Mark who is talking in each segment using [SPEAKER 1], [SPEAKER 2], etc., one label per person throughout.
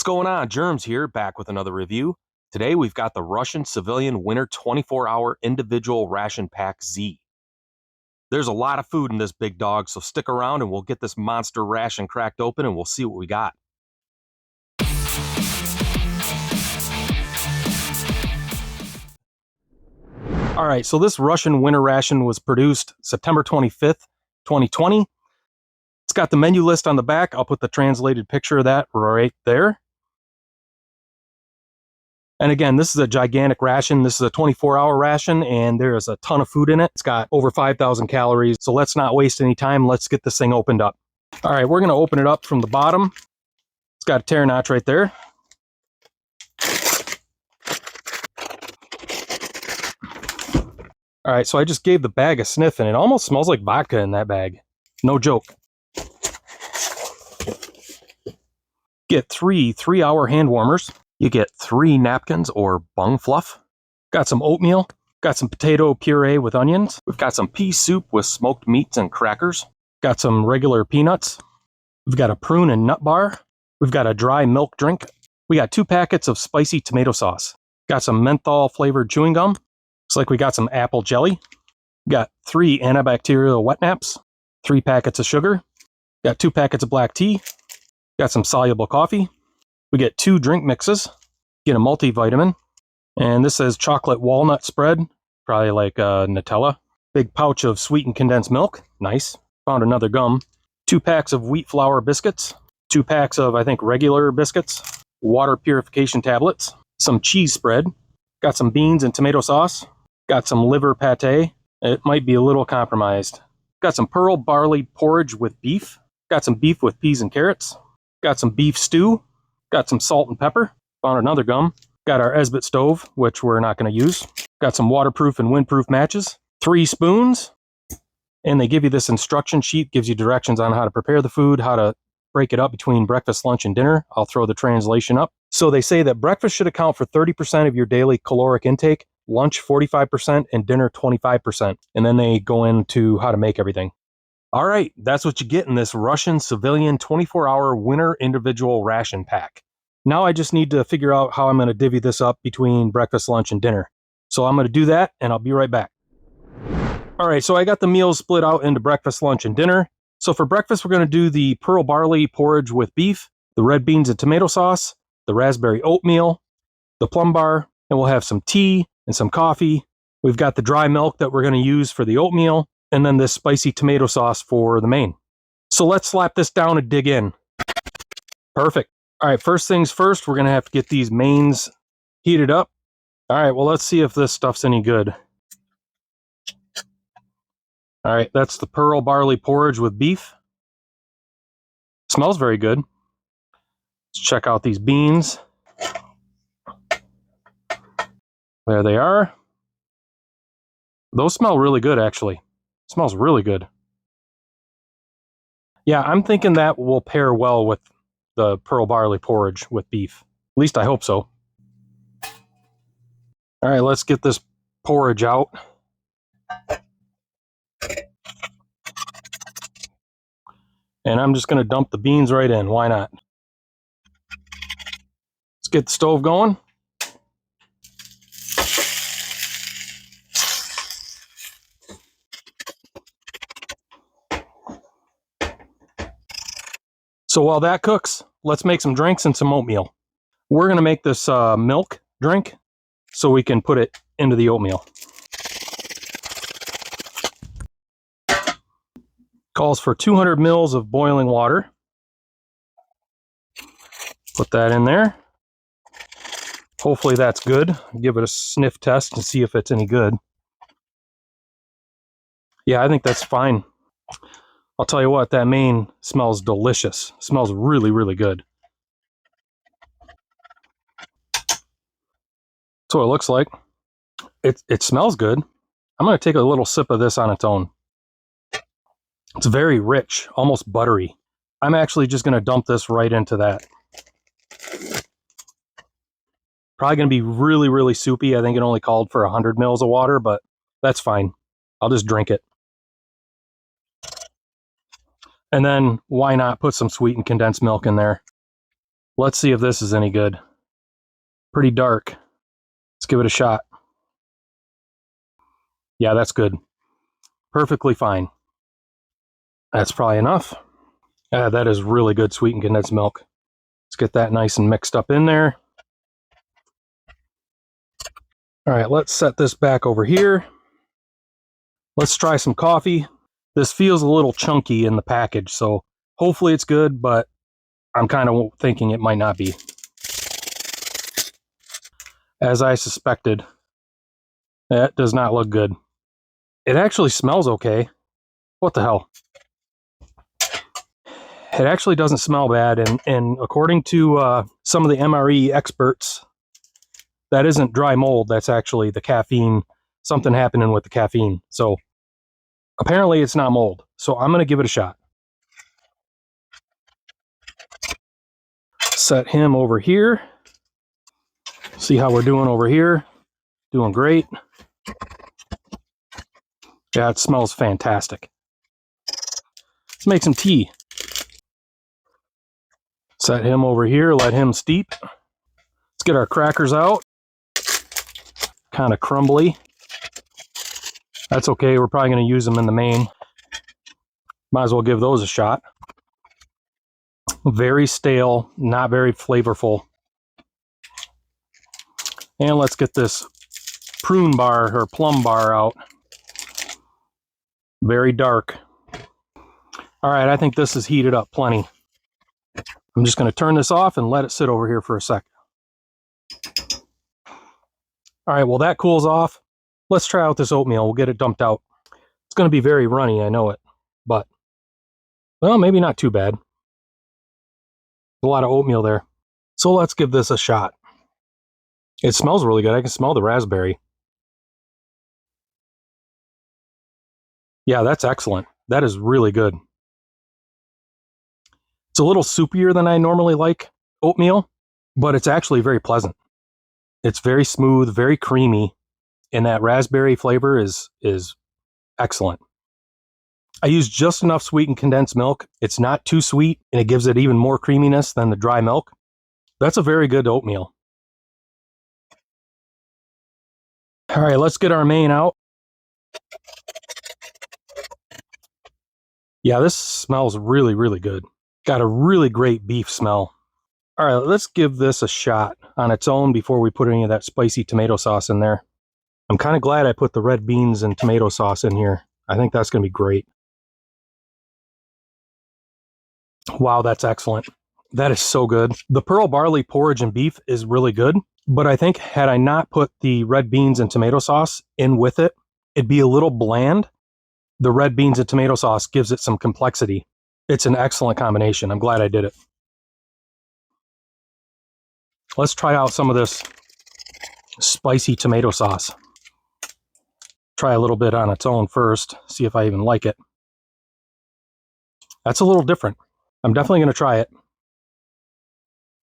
[SPEAKER 1] going on? Germs here, back with another review. Today we've got the Russian Civilian Winter 24-hour Individual Ration Pack Z. There's a lot of food in this big dog, so stick around and we'll get this monster ration cracked open and we'll see what we got. Alright, so this Russian winter ration was produced September 25th, 2020. It's got the menu list on the back. I'll put the translated picture of that right there. And again, this is a gigantic ration. This is a 24-hour ration, and there is a ton of food in it. It's got over 5,000 calories, so let's not waste any time. Let's get this thing opened up. All right, we're going to open it up from the bottom. It's got a tear notch right there. All right, so I just gave the bag a sniff, and it almost smells like vodka in that bag. No joke. Get three 3-hour hand warmers. You get 3 napkins or bung fluff. Got some oatmeal. Got some potato puree with onions. We've got some pea soup with smoked meats and crackers. Got some regular peanuts. We've got a prune and nut bar. We've got a dry milk drink. We got 2 packets of spicy tomato sauce. Got some menthol flavored chewing gum. Looks like we got some apple jelly. Got 3 antibacterial wet naps. 3 packets of sugar. Got 2 packets of black tea. Got some soluble coffee. We get 2 drink mixes, get a multivitamin, and this says chocolate walnut spread, probably like Nutella. Big pouch of sweetened condensed milk, nice. Found another gum. 2 packs of wheat flour biscuits, 2 packs of, I think, regular biscuits, water purification tablets, some cheese spread, got some beans and tomato sauce, got some liver pate, it might be a little compromised. Got some pearl barley porridge with beef, got some beef with peas and carrots, got some beef stew, got some salt and pepper, found another gum, got our Esbit stove, which we're not going to use, got some waterproof and windproof matches, 3 spoons, and they give you this instruction sheet, gives you directions on how to prepare the food, how to break it up between breakfast, lunch, and dinner. I'll throw the translation up. So they say that breakfast should account for 30% of your daily caloric intake, lunch 45%, and dinner 25%. And then they go into how to make everything. All right, that's what you get in this Russian Civilian 24-hour winter individual ration pack. Now I just need to figure out how I'm going to divvy this up between breakfast, lunch, and dinner. So I'm going to do that, and I'll be right back. All right, so I got the meals split out into breakfast, lunch, and dinner. So for breakfast, we're going to do the pearl barley porridge with beef, the red beans and tomato sauce, the raspberry oatmeal, the plum bar, and we'll have some tea and some coffee. We've got the dry milk that we're going to use for the oatmeal, and then this spicy tomato sauce for the main. So let's slap this down and dig in. Perfect. All right, first things first, we're going to have to get these mains heated up. All right, well, let's see if this stuff's any good. All right, that's the pearl barley porridge with beef. Smells very good. Let's check out these beans. There they are. Those smell really good, actually. Smells really good. Yeah, I'm thinking that will pair well with the pearl barley porridge with beef. At least I hope so. All right, let's get this porridge out. And I'm just going to dump the beans right in. Why not? Let's get the stove going. So while that cooks, let's make some drinks and some oatmeal. We're going to make this milk drink so we can put it into the oatmeal. Calls for 200 mils of boiling water. Put that in there. Hopefully that's good. Give it a sniff test and see if it's any good. Yeah, I think that's fine. I'll tell you what, that main smells delicious. Smells really, really good. That's what it looks like. It smells good. I'm going to take a little sip of this on its own. It's very rich, almost buttery. I'm actually just going to dump this right into that. Probably going to be really, really soupy. I think it only called for 100 mils of water, but that's fine. I'll just drink it. And then why not put some sweetened condensed milk in there? Let's see if this is any good. Pretty dark. Let's give it a shot. Yeah, that's good. Perfectly fine. That's probably enough. That is really good sweetened condensed milk. Let's get that nice and mixed up in there. All right, let's set this back over here. Let's try some coffee. This feels a little chunky in the package, so hopefully it's good, but I'm kind of thinking it might not be. As I suspected, that does not look good. It actually smells okay. What the hell? It actually doesn't smell bad, and according to some of the MRE experts, that isn't dry mold, that's actually the caffeine, something happening with the caffeine. So apparently it's not mold, so I'm going to give it a shot. Set him over here. See how we're doing over here. Doing great. Yeah, it smells fantastic. Let's make some tea. Set him over here, let him steep. Let's get our crackers out. Kind of crumbly. That's okay, we're probably going to use them in the main. Might as well give those a shot. Very stale, not very flavorful. And let's get this prune bar or plum bar out. Very dark. All right, I think this is heated up plenty. I'm just going to turn this off and let it sit over here for a sec. All right, well that cools off. Let's try out this oatmeal. We'll get it dumped out. It's going to be very runny, I know it, but well, maybe not too bad. A lot of oatmeal there. So let's give this a shot. It smells really good. I can smell the raspberry. Yeah, that's excellent. That is really good. It's a little soupier than I normally like oatmeal, but it's actually very pleasant. It's very smooth, very creamy, and that raspberry flavor is excellent. I use just enough sweetened condensed milk. It's not too sweet, and it gives it even more creaminess than the dry milk. That's a very good oatmeal. All right, let's get our main out. Yeah, this smells really, really good. Got a really great beef smell. All right, let's give this a shot on its own before we put any of that spicy tomato sauce in there. I'm kind of glad I put the red beans and tomato sauce in here. I think that's going to be great. Wow, that's excellent. That is so good. The pearl barley porridge and beef is really good, but I think had I not put the red beans and tomato sauce in with it, it'd be a little bland. The red beans and tomato sauce gives it some complexity. It's an excellent combination. I'm glad I did it. Let's try out some of this spicy tomato sauce. Try a little bit on its own first, see if I even like it. That's a little different. I'm definitely going to try it.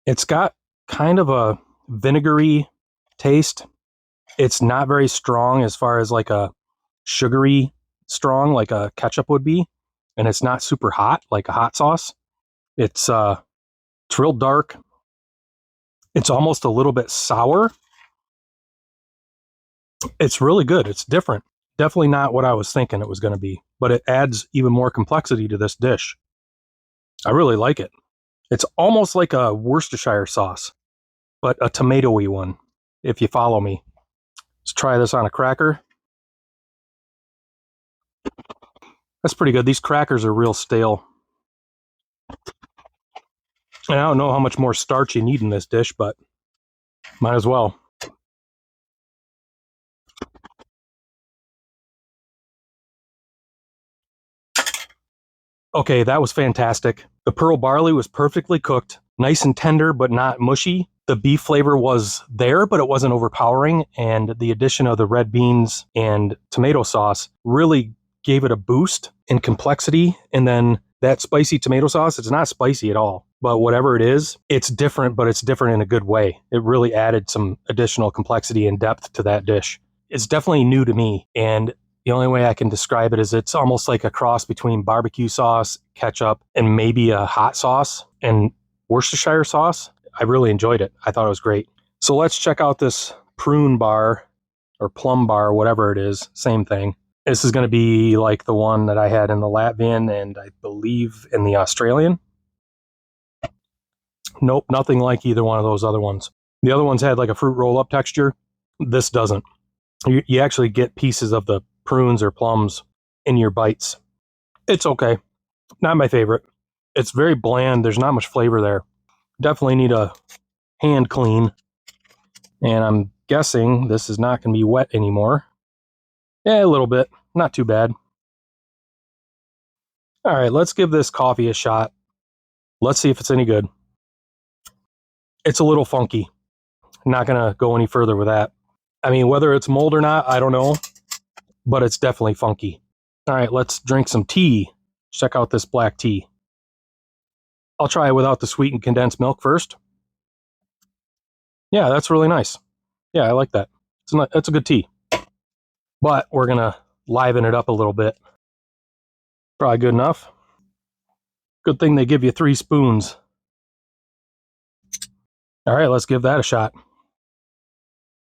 [SPEAKER 1] It's got kind of a vinegary taste. It's not very strong as far as like a sugary strong like a ketchup would be, and it's not super hot like a hot sauce. It's real dark. It's almost a little bit sour. It's really good. It's different. Definitely not what I was thinking it was going to be, but it adds even more complexity to this dish. I really like it. It's almost like a Worcestershire sauce, but a tomatoey one, if you follow me. Let's try this on a cracker. That's pretty good. These crackers are real stale. And I don't know how much more starch you need in this dish, but might as well. Okay, that was fantastic. The pearl barley was perfectly cooked, nice and tender, but not mushy. The beef flavor was there, but it wasn't overpowering. And the addition of the red beans and tomato sauce really gave it a boost in complexity. And then that spicy tomato sauce, it's not spicy at all, but whatever it is, it's different, but it's different in a good way. It really added some additional complexity and depth to that dish. It's definitely new to me, and the only way I can describe it is it's almost like a cross between barbecue sauce, ketchup, and maybe a hot sauce and Worcestershire sauce. I really enjoyed it. I thought it was great. So let's check out this prune bar or plum bar, whatever it is. Same thing. This is going to be like the one that I had in the Latvian and I believe in the Australian. Nope, nothing like either one of those other ones. The other ones had like a fruit roll-up texture. This doesn't. You actually get pieces of the prunes or plums in your bites. It's okay. Not my favorite. It's very bland. There's not much flavor there. Definitely need a hand clean. And I'm guessing this is not going to be wet anymore. Yeah, a little bit. Not too bad. All right, let's give this coffee a shot. Let's see if it's any good. It's a little funky. Not going to go any further with that. I mean, whether it's mold or not, I don't know. But it's definitely funky. All right, let's drink some tea. Check out this black tea. I'll try it without the sweetened condensed milk first. Yeah, that's really nice. Yeah, I like that. It's a good tea. But we're going to liven it up a little bit. Probably good enough. Good thing they give you 3 spoons. All right, let's give that a shot.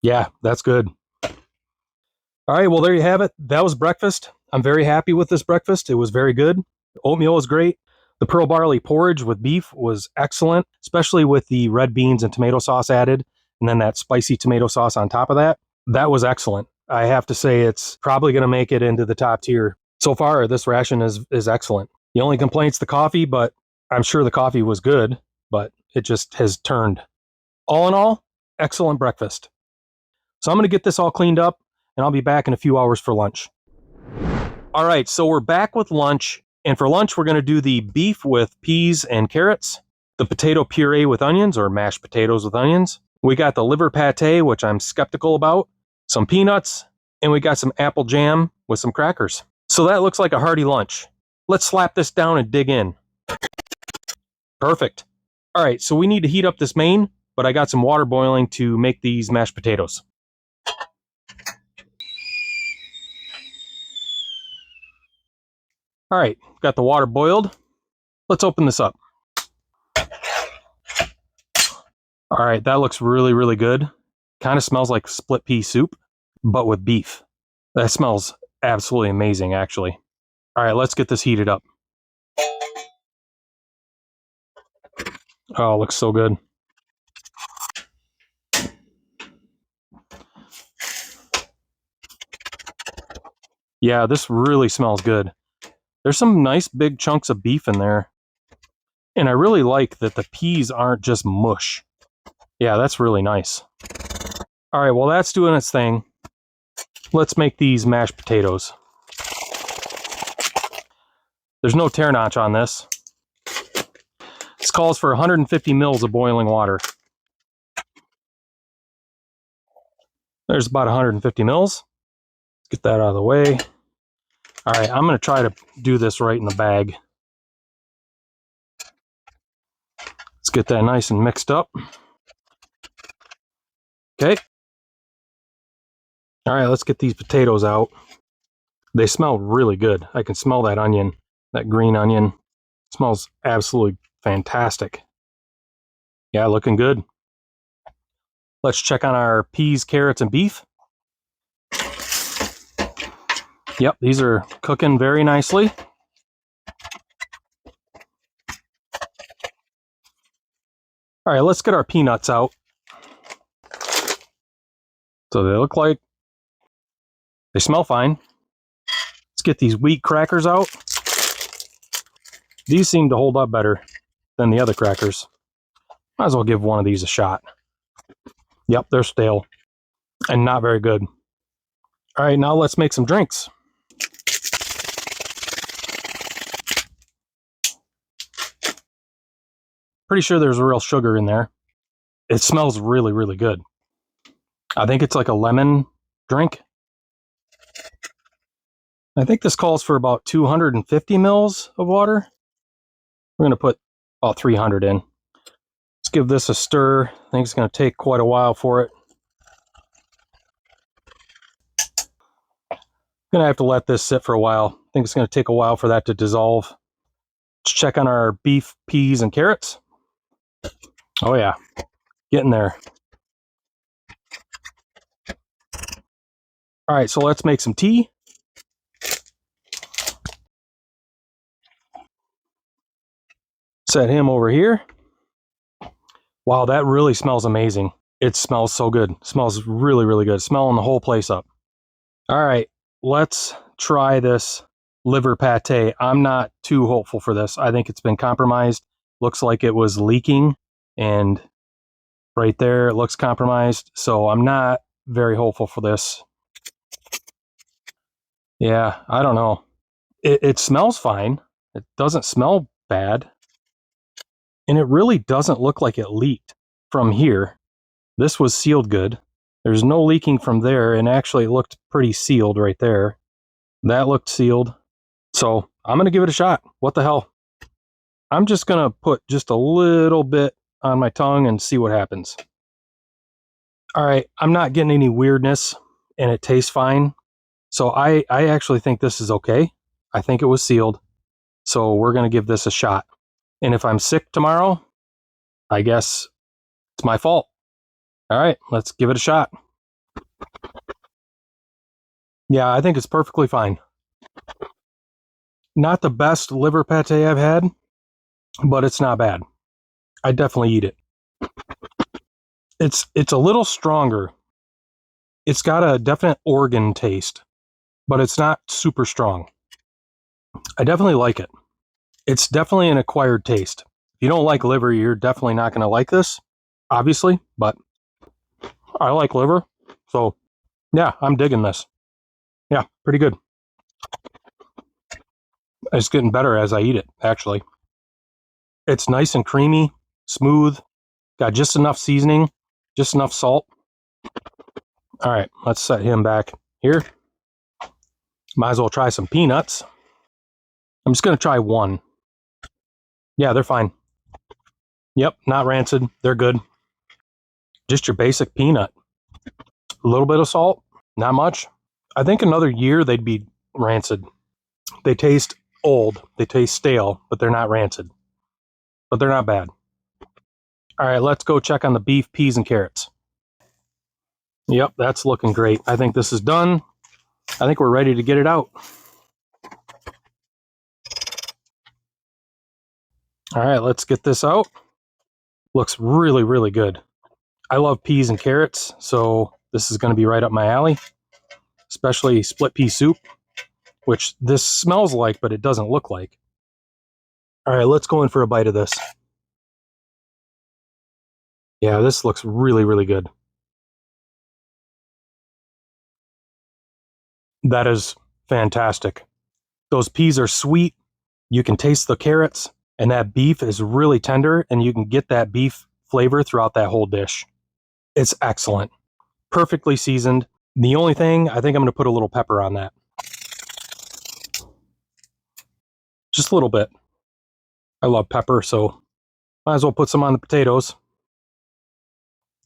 [SPEAKER 1] Yeah, that's good. All right, well, there you have it. That was breakfast. I'm very happy with this breakfast. It was very good. Oatmeal was great. The pearl barley porridge with beef was excellent, especially with the red beans and tomato sauce added, and then that spicy tomato sauce on top of that. That was excellent. I have to say it's probably going to make it into the top tier. So far, this ration is excellent. The only complaint's the coffee, but I'm sure the coffee was good, but it just has turned. All in all, excellent breakfast. So I'm going to get this all cleaned up, and I'll be back in a few hours for lunch. All right, so we're back with lunch. And for lunch, we're going to do the beef with peas and carrots, the potato puree with onions or mashed potatoes with onions. We got the liver pate, which I'm skeptical about, some peanuts, and we got some apple jam with some crackers. So that looks like a hearty lunch. Let's slap this down and dig in. Perfect. All right, so we need to heat up this main, but I got some water boiling to make these mashed potatoes. All right, got the water boiled. Let's open this up. All right, that looks really, really good. Kind of smells like split pea soup, but with beef. That smells absolutely amazing, actually. All right, let's get this heated up. Oh, it looks so good. Yeah, this really smells good. There's some nice big chunks of beef in there. And I really like that the peas aren't just mush. Yeah, that's really nice. All right, well, that's doing its thing. Let's make these mashed potatoes. There's no tear notch on this. This calls for 150 mils of boiling water. There's about 150 mils. Let's get that out of the way. All right, I'm going to try to do this right in the bag. Let's get that nice and mixed up. Okay. All right, let's get these potatoes out. They smell really good. I can smell that onion, that green onion. It smells absolutely fantastic. Yeah, looking good. Let's check on our peas, carrots, and beef. Yep, these are cooking very nicely. All right, let's get our peanuts out. So they look like they smell fine. Let's get these wheat crackers out. These seem to hold up better than the other crackers. Might as well give one of these a shot. Yep, they're stale and not very good. All right, now let's make some drinks. Pretty sure there's real sugar in there. It smells really, really good. I think it's like a lemon drink. I think this calls for about 250 mils of water. We're going to put about 300 in. Let's give this a stir. I think it's going to take quite a while for it. Going to have to let this sit for a while. I think it's going to take a while for that to dissolve. Let's check on our beef, peas, and carrots. Oh yeah, Getting there. All right, so let's make some tea. Set him over here. Wow, that really smells amazing. It smells so good. It smells really, really good. Smelling the whole place up. All right, let's try this liver pate. I'm not too hopeful for this. I think it's been compromised. Looks like it was leaking, and right there it looks compromised. So I'm not very hopeful for this. Yeah, I don't know. It smells fine. It doesn't smell bad. And it really doesn't look like it leaked from here. This was sealed good. There's no leaking from there, and actually it looked pretty sealed right there. That looked sealed. So I'm going to give it a shot. What the hell? I'm just going to put just a little bit on my tongue and see what happens. All right, I'm not getting any weirdness, and it tastes fine. So I actually think this is okay. I think it was sealed. So we're going to give this a shot. And if I'm sick tomorrow, I guess it's my fault. All right, let's give it a shot. Yeah, I think it's perfectly fine. Not the best liver pate I've had, but it's not bad. I'd definitely eat it. It's a little stronger. It's got a definite organ taste, but it's not super strong. I definitely like it. It's definitely an acquired taste. If you don't like liver, you're definitely not going to like this, obviously, but I like liver. So, yeah, I'm digging this. Yeah, pretty good. It's getting better as I eat it, actually. It's nice and creamy, smooth, got just enough seasoning, just enough salt. All right, let's set him back here. Might as well try some peanuts. I'm just going to try one. Yeah, they're fine. Yep, not rancid. They're good. Just your basic peanut. A little bit of salt, not much. I think another year they'd be rancid. They taste old. They taste stale, but they're not rancid. But they're not bad. All right, let's go check on the beef, peas, and carrots. Yep, that's looking great. I think this is done. I think we're ready to get it out. All right, let's get this out. Looks really, really good. I love peas and carrots, so this is going to be right up my alley, especially split pea soup, which this smells like, but it doesn't look like. All right, let's go in for a bite of this. Yeah, this looks really, really good. That is fantastic. Those peas are sweet. You can taste the carrots, and that beef is really tender, and you can get that beef flavor throughout that whole dish. It's excellent. Perfectly seasoned. The only thing, I think I'm going to put a little pepper on that. Just a little bit. I love pepper, so might as well put some on the potatoes.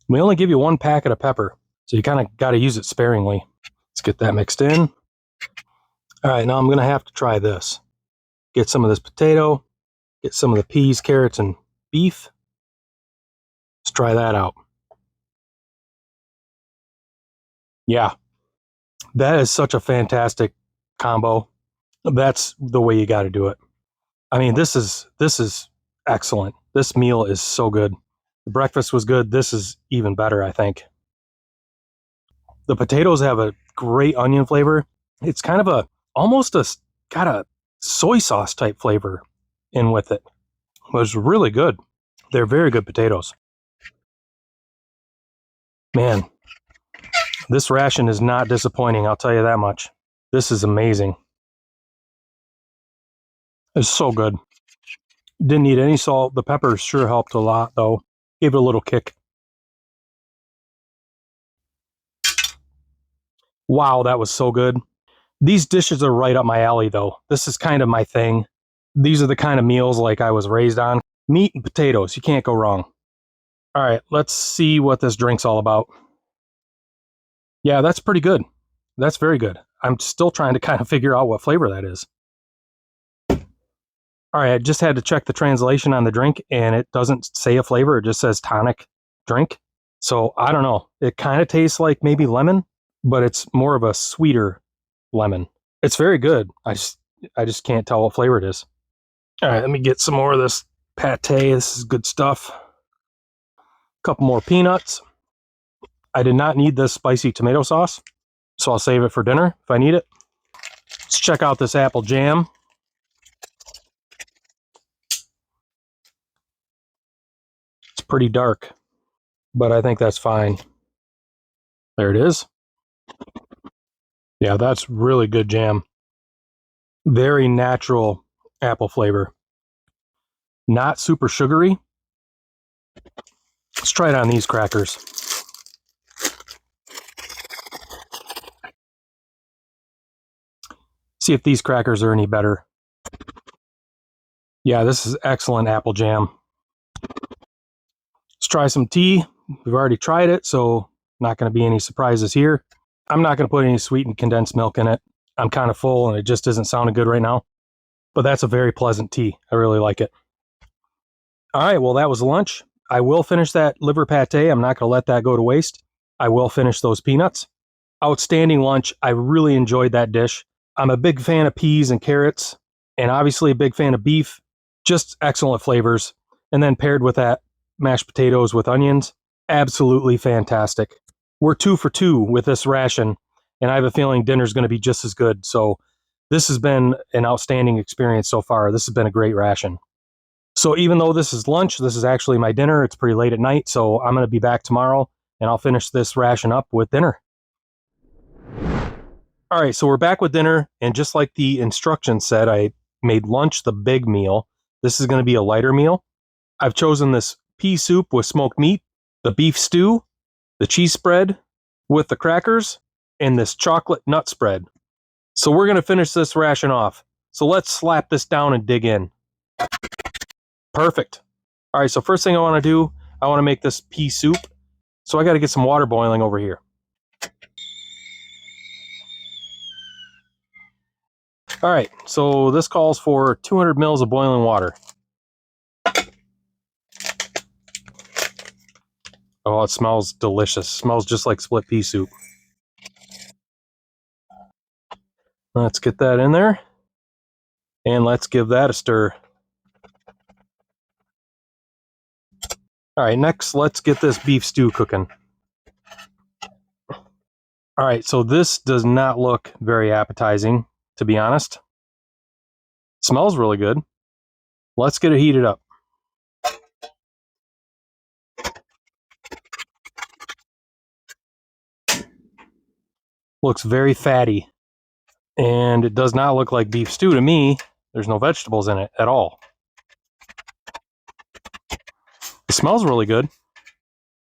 [SPEAKER 1] We only give you one packet of pepper, so you kind of got to use it sparingly. Let's get that mixed in. All right, now I'm going to have to try this. Get some of this potato, get some of the peas, carrots, and beef. Let's try that out. Yeah, that is such a fantastic combo. That's the way you got to do it. I mean, this is excellent. This meal is so good. The breakfast was good. This is even better, I think. The potatoes have a great onion flavor. It's kind of got a soy sauce type flavor in with it. It was really good. They're very good potatoes. Man, this ration is not disappointing, I'll tell you that much. This is amazing. It's so good. Didn't need any salt. The pepper sure helped a lot, though. Gave it a little kick. Wow, that was so good. These dishes are right up my alley, though. This is kind of my thing. These are the kind of meals like I was raised on. Meat and potatoes, you can't go wrong. All right, let's see what this drink's all about. Yeah, that's pretty good. That's very good. I'm still trying to kind of figure out what flavor that is. All right, I just had to check the translation on the drink, and it doesn't say a flavor. It just says tonic. drink. So I don't know. It kind of tastes like maybe lemon, but it's more of a sweeter lemon. It's very good. I just can't tell what flavor it is. All right, let me get some more of this pate. This is good stuff. A couple more peanuts. I did not need this spicy tomato sauce, so I'll save it for dinner if I need it. Let's check out this apple jam. It's pretty dark, but I think that's fine. There it is. Yeah, that's really good jam. Very natural apple flavor. Not super sugary. Let's try it on these crackers. See if these crackers are any better. Yeah, this is excellent apple jam. Let's try some tea. We've already tried it, so not going to be any surprises here. I'm not going to put any sweetened condensed milk in it. I'm kind of full and it just isn't sounding good right now. But that's a very pleasant tea. I really like it. All right, well, that was lunch. I will finish that liver pate. I'm not going to let that go to waste. I will finish those peanuts. Outstanding lunch. I really enjoyed that dish. I'm a big fan of peas and carrots, and obviously a big fan of beef. Just excellent flavors. And then paired with that mashed potatoes with onions, absolutely fantastic. We're 2 for 2 with this ration, and I have a feeling dinner's going to be just as good. So this has been an outstanding experience so far. This has been a great ration. So even though this is lunch, this is actually my dinner. It's pretty late at night, so I'm going to be back tomorrow, and I'll finish this ration up with dinner. All right, so we're back with dinner, and just like the instructions said, I made lunch the big meal. This is going to be a lighter meal. I've chosen this pea soup with smoked meat, the beef stew, the cheese spread with the crackers, and this chocolate nut spread. So we're going to finish this ration off. So let's slap this down and dig in. Perfect. All right, so first thing I want to do, I want to make this pea soup. So I got to get some water boiling over here. All right, so this calls for 200 mils of boiling water. Oh, it smells delicious. It smells just like split pea soup. Let's get that in there. And let's give that a stir. All right, next, let's get this beef stew cooking. All right, so this does not look very appetizing, to be honest. Smells really good. Let's get it heated up. Looks very fatty. And it does not look like beef stew to me. There's no vegetables in it at all. It smells really good.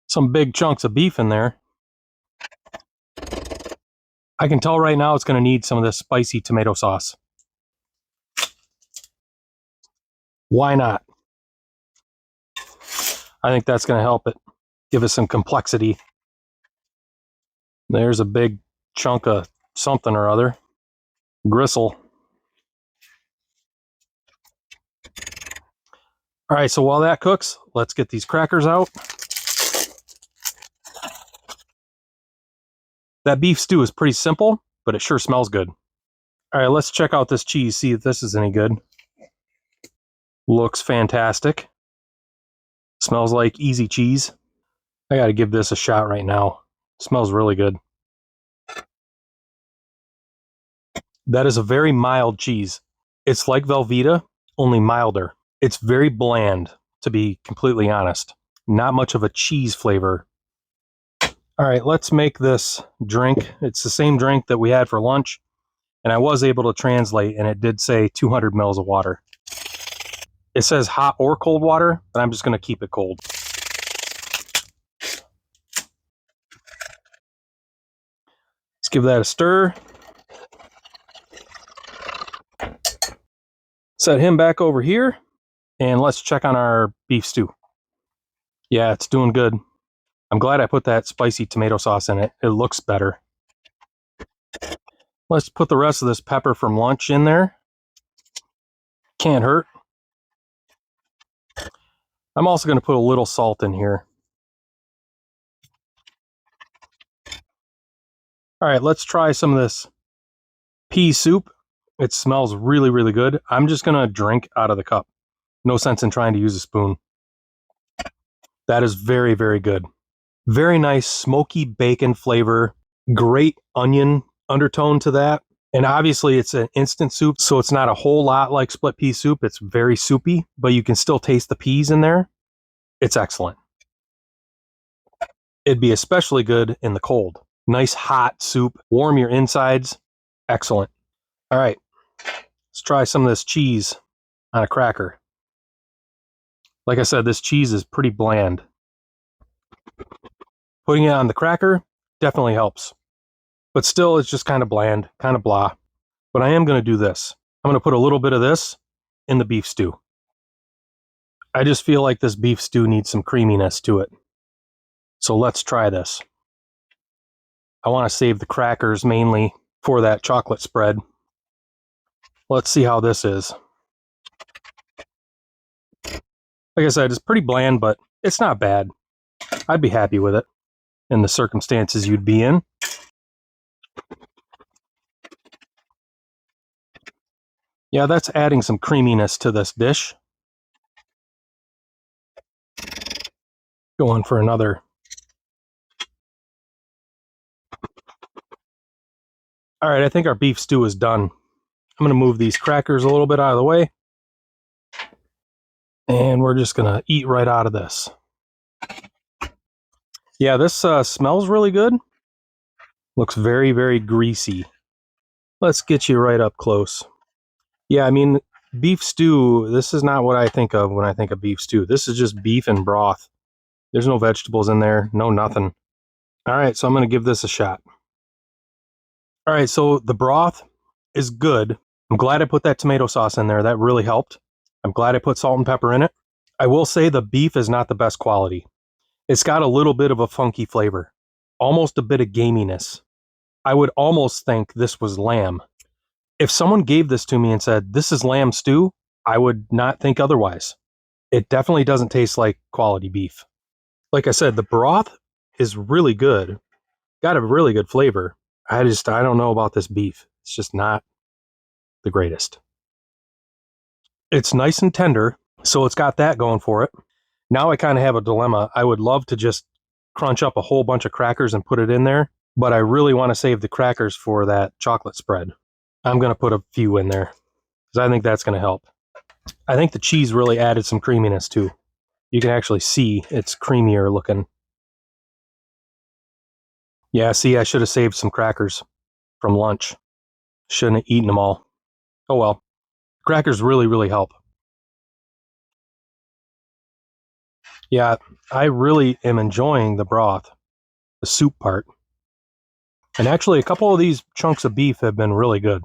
[SPEAKER 1] Some big chunks of beef in there. I can tell right now it's going to need some of this spicy tomato sauce. Why not? I think that's going to help it. Give us some complexity. There's a big chunk of something or other. Gristle. All right, so while that cooks, let's get these crackers out. That beef stew is pretty simple, but it sure smells good. All right, let's check out this cheese, see if this is any good. Looks fantastic. Smells like easy cheese. I got to give this a shot right now. Smells really good. That is a very mild cheese. It's like Velveeta, only milder. It's very bland, to be completely honest. Not much of a cheese flavor. All right, let's make this drink. It's the same drink that we had for lunch, and I was able to translate, and it did say 200 mils of water. It says hot or cold water, but I'm just going to keep it cold. Let's give that a stir. Set him back over here, and let's check on our beef stew. Yeah, it's doing good. I'm glad I put that spicy tomato sauce in it. It looks better. Let's put the rest of this pepper from lunch in there. Can't hurt. I'm also going to put a little salt in here. All right, let's try some of this pea soup. It smells really, really good. I'm just going to drink out of the cup. No sense in trying to use a spoon. That is very, very good. Very nice smoky bacon flavor. Great onion undertone to that. And obviously it's an instant soup, so it's not a whole lot like split pea soup. It's very soupy, but you can still taste the peas in there. It's excellent. It'd be especially good in the cold. Nice hot soup, warm your insides. Excellent. All right, let's try some of this cheese on a cracker. Like I said, this cheese is pretty bland. Putting it on the cracker definitely helps, but still it's just kind of bland, kind of blah. But I am going to do this. I'm going to put a little bit of this in the beef stew. I just feel like this beef stew needs some creaminess to it. So let's try this. I want to save the crackers mainly for that chocolate spread. Let's see how this is. Like I said, it's pretty bland, but it's not bad. I'd be happy with it in the circumstances you'd be in. Yeah, that's adding some creaminess to this dish. Going for another. All right, I think our beef stew is done. I'm going to move these crackers a little bit out of the way. And we're just going to eat right out of this. Yeah, this smells really good. Looks very, very greasy. Let's get you right up close. Yeah, I mean, beef stew, this is not what I think of when I think of beef stew. This is just beef and broth. There's no vegetables in there, no nothing. All right, so I'm going to give this a shot. All right, so the broth is good. I'm glad I put that tomato sauce in there. That really helped. I'm glad I put salt and pepper in it. I will say the beef is not the best quality. It's got a little bit of a funky flavor, almost a bit of gaminess. I would almost think this was lamb. If someone gave this to me and said, this is lamb stew, I would not think otherwise. It definitely doesn't taste like quality beef. Like I said, the broth is really good. Got a really good flavor. I don't know about this beef. It's just not the greatest. It's nice and tender, so it's got that going for it. Now I kind of have a dilemma. I would love to just crunch up a whole bunch of crackers and put it in there, but I really want to save the crackers for that chocolate spread. I'm going to put a few in there because I think that's going to help. I think the cheese really added some creaminess too. You can actually see it's creamier looking. Yeah, see, I should have saved some crackers from lunch. Shouldn't have eaten them all. Oh well. Crackers really, really help. Yeah, I really am enjoying the broth, the soup part. And actually, a couple of these chunks of beef have been really good.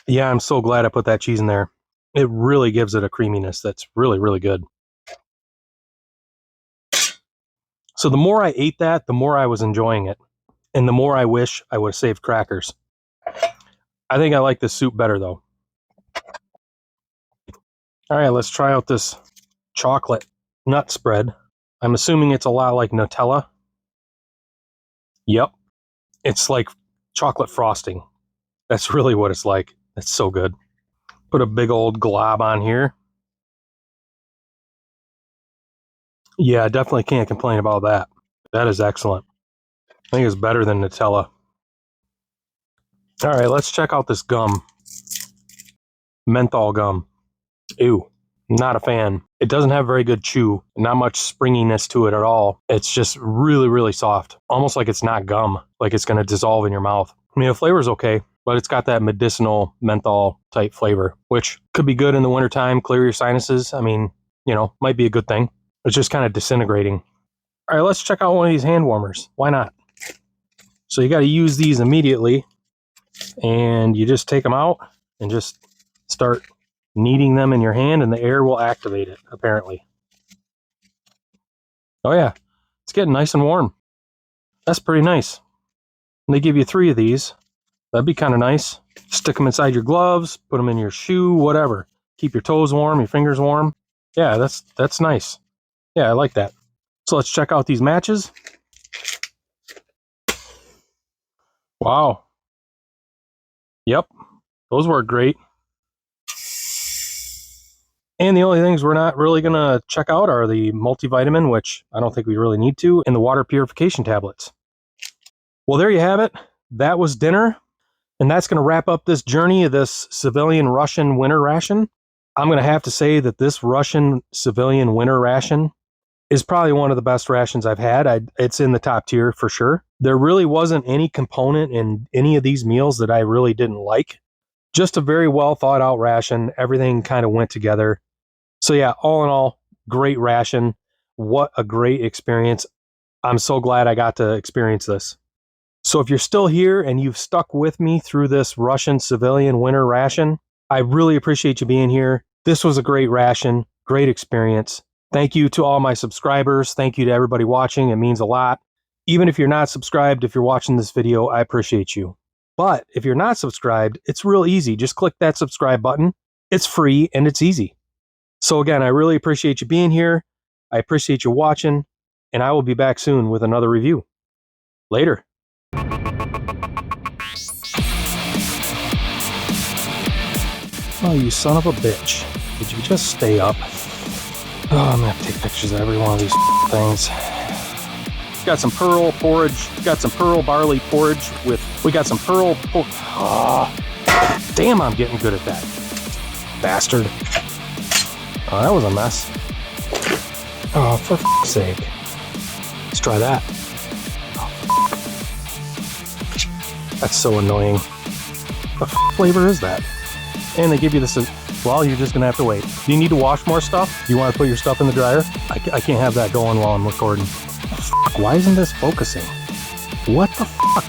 [SPEAKER 1] Yeah, I'm so glad I put that cheese in there. It really gives it a creaminess that's really, really good. So the more I ate that, the more I was enjoying it. And the more I wish I would have saved crackers. I think I like this soup better, though. All right, let's try out this chocolate nut spread. I'm assuming it's a lot like Nutella. Yep. It's like chocolate frosting. That's really what it's like. It's so good. Put a big old glob on here. Yeah, I definitely can't complain about that. That is excellent. I think it's better than Nutella. All right, let's check out this gum. Menthol gum. Ew, not a fan. It doesn't have very good chew, not much springiness to it at all. It's just really, really soft. Almost like it's not gum, like it's going to dissolve in your mouth. I mean, the flavor's okay, but it's got that medicinal menthol type flavor, which could be good in the wintertime, clear your sinuses. I mean, might be a good thing. It's just kind of disintegrating. All right, let's check out one of these hand warmers. Why not? So you got to use these immediately, and you just take them out and just start kneading them in your hand, and the air will activate it, apparently. Oh yeah, it's getting nice and warm. That's pretty nice. And they give you 3 of these. That'd be kind of nice. Stick them inside your gloves, put them in your shoe, whatever. Keep your toes warm, your fingers warm. Yeah, that's nice. Yeah, I like that. So let's check out these matches. Wow. Yep, those work great. And the only things we're not really going to check out are the multivitamin, which I don't think we really need to, and the water purification tablets. Well, there you have it. That was dinner. And that's going to wrap up this journey of this civilian Russian winter ration. I'm going to have to say that this Russian civilian winter ration is probably one of the best rations I've had. It's in the top tier for sure. There really wasn't any component in any of these meals that I really didn't like. Just a very well thought out ration. Everything kind of went together. So yeah, all in all, great ration. What a great experience. I'm so glad I got to experience this. So if you're still here and you've stuck with me through this Russian civilian winter ration, I really appreciate you being here. This was a great ration, great experience. Thank you to all my subscribers. Thank you to everybody watching. It means a lot. Even if you're not subscribed, if you're watching this video, I appreciate you. But if you're not subscribed, it's real easy. Just click that subscribe button. It's free and it's easy. So again, I really appreciate you being here. I appreciate you watching, and I will be back soon with another review. Later. Oh, you son of a bitch. Did you just stay up? Oh, I'm gonna have to take pictures of every one of these things. Got some pearl porridge. Got some pearl barley porridge with... We got some pearl... Oh, damn, I'm getting good at that. Bastard. Oh, that was a mess. Oh, for f***'s sake. Let's try that. Oh, that's so annoying. What the f*** flavor is that? And they give you this, well, you're just gonna have to wait. Do you need to wash more stuff? Do you want to put your stuff in the dryer? I can't have that going while I'm recording. Fuck, why isn't this focusing? What the fuck?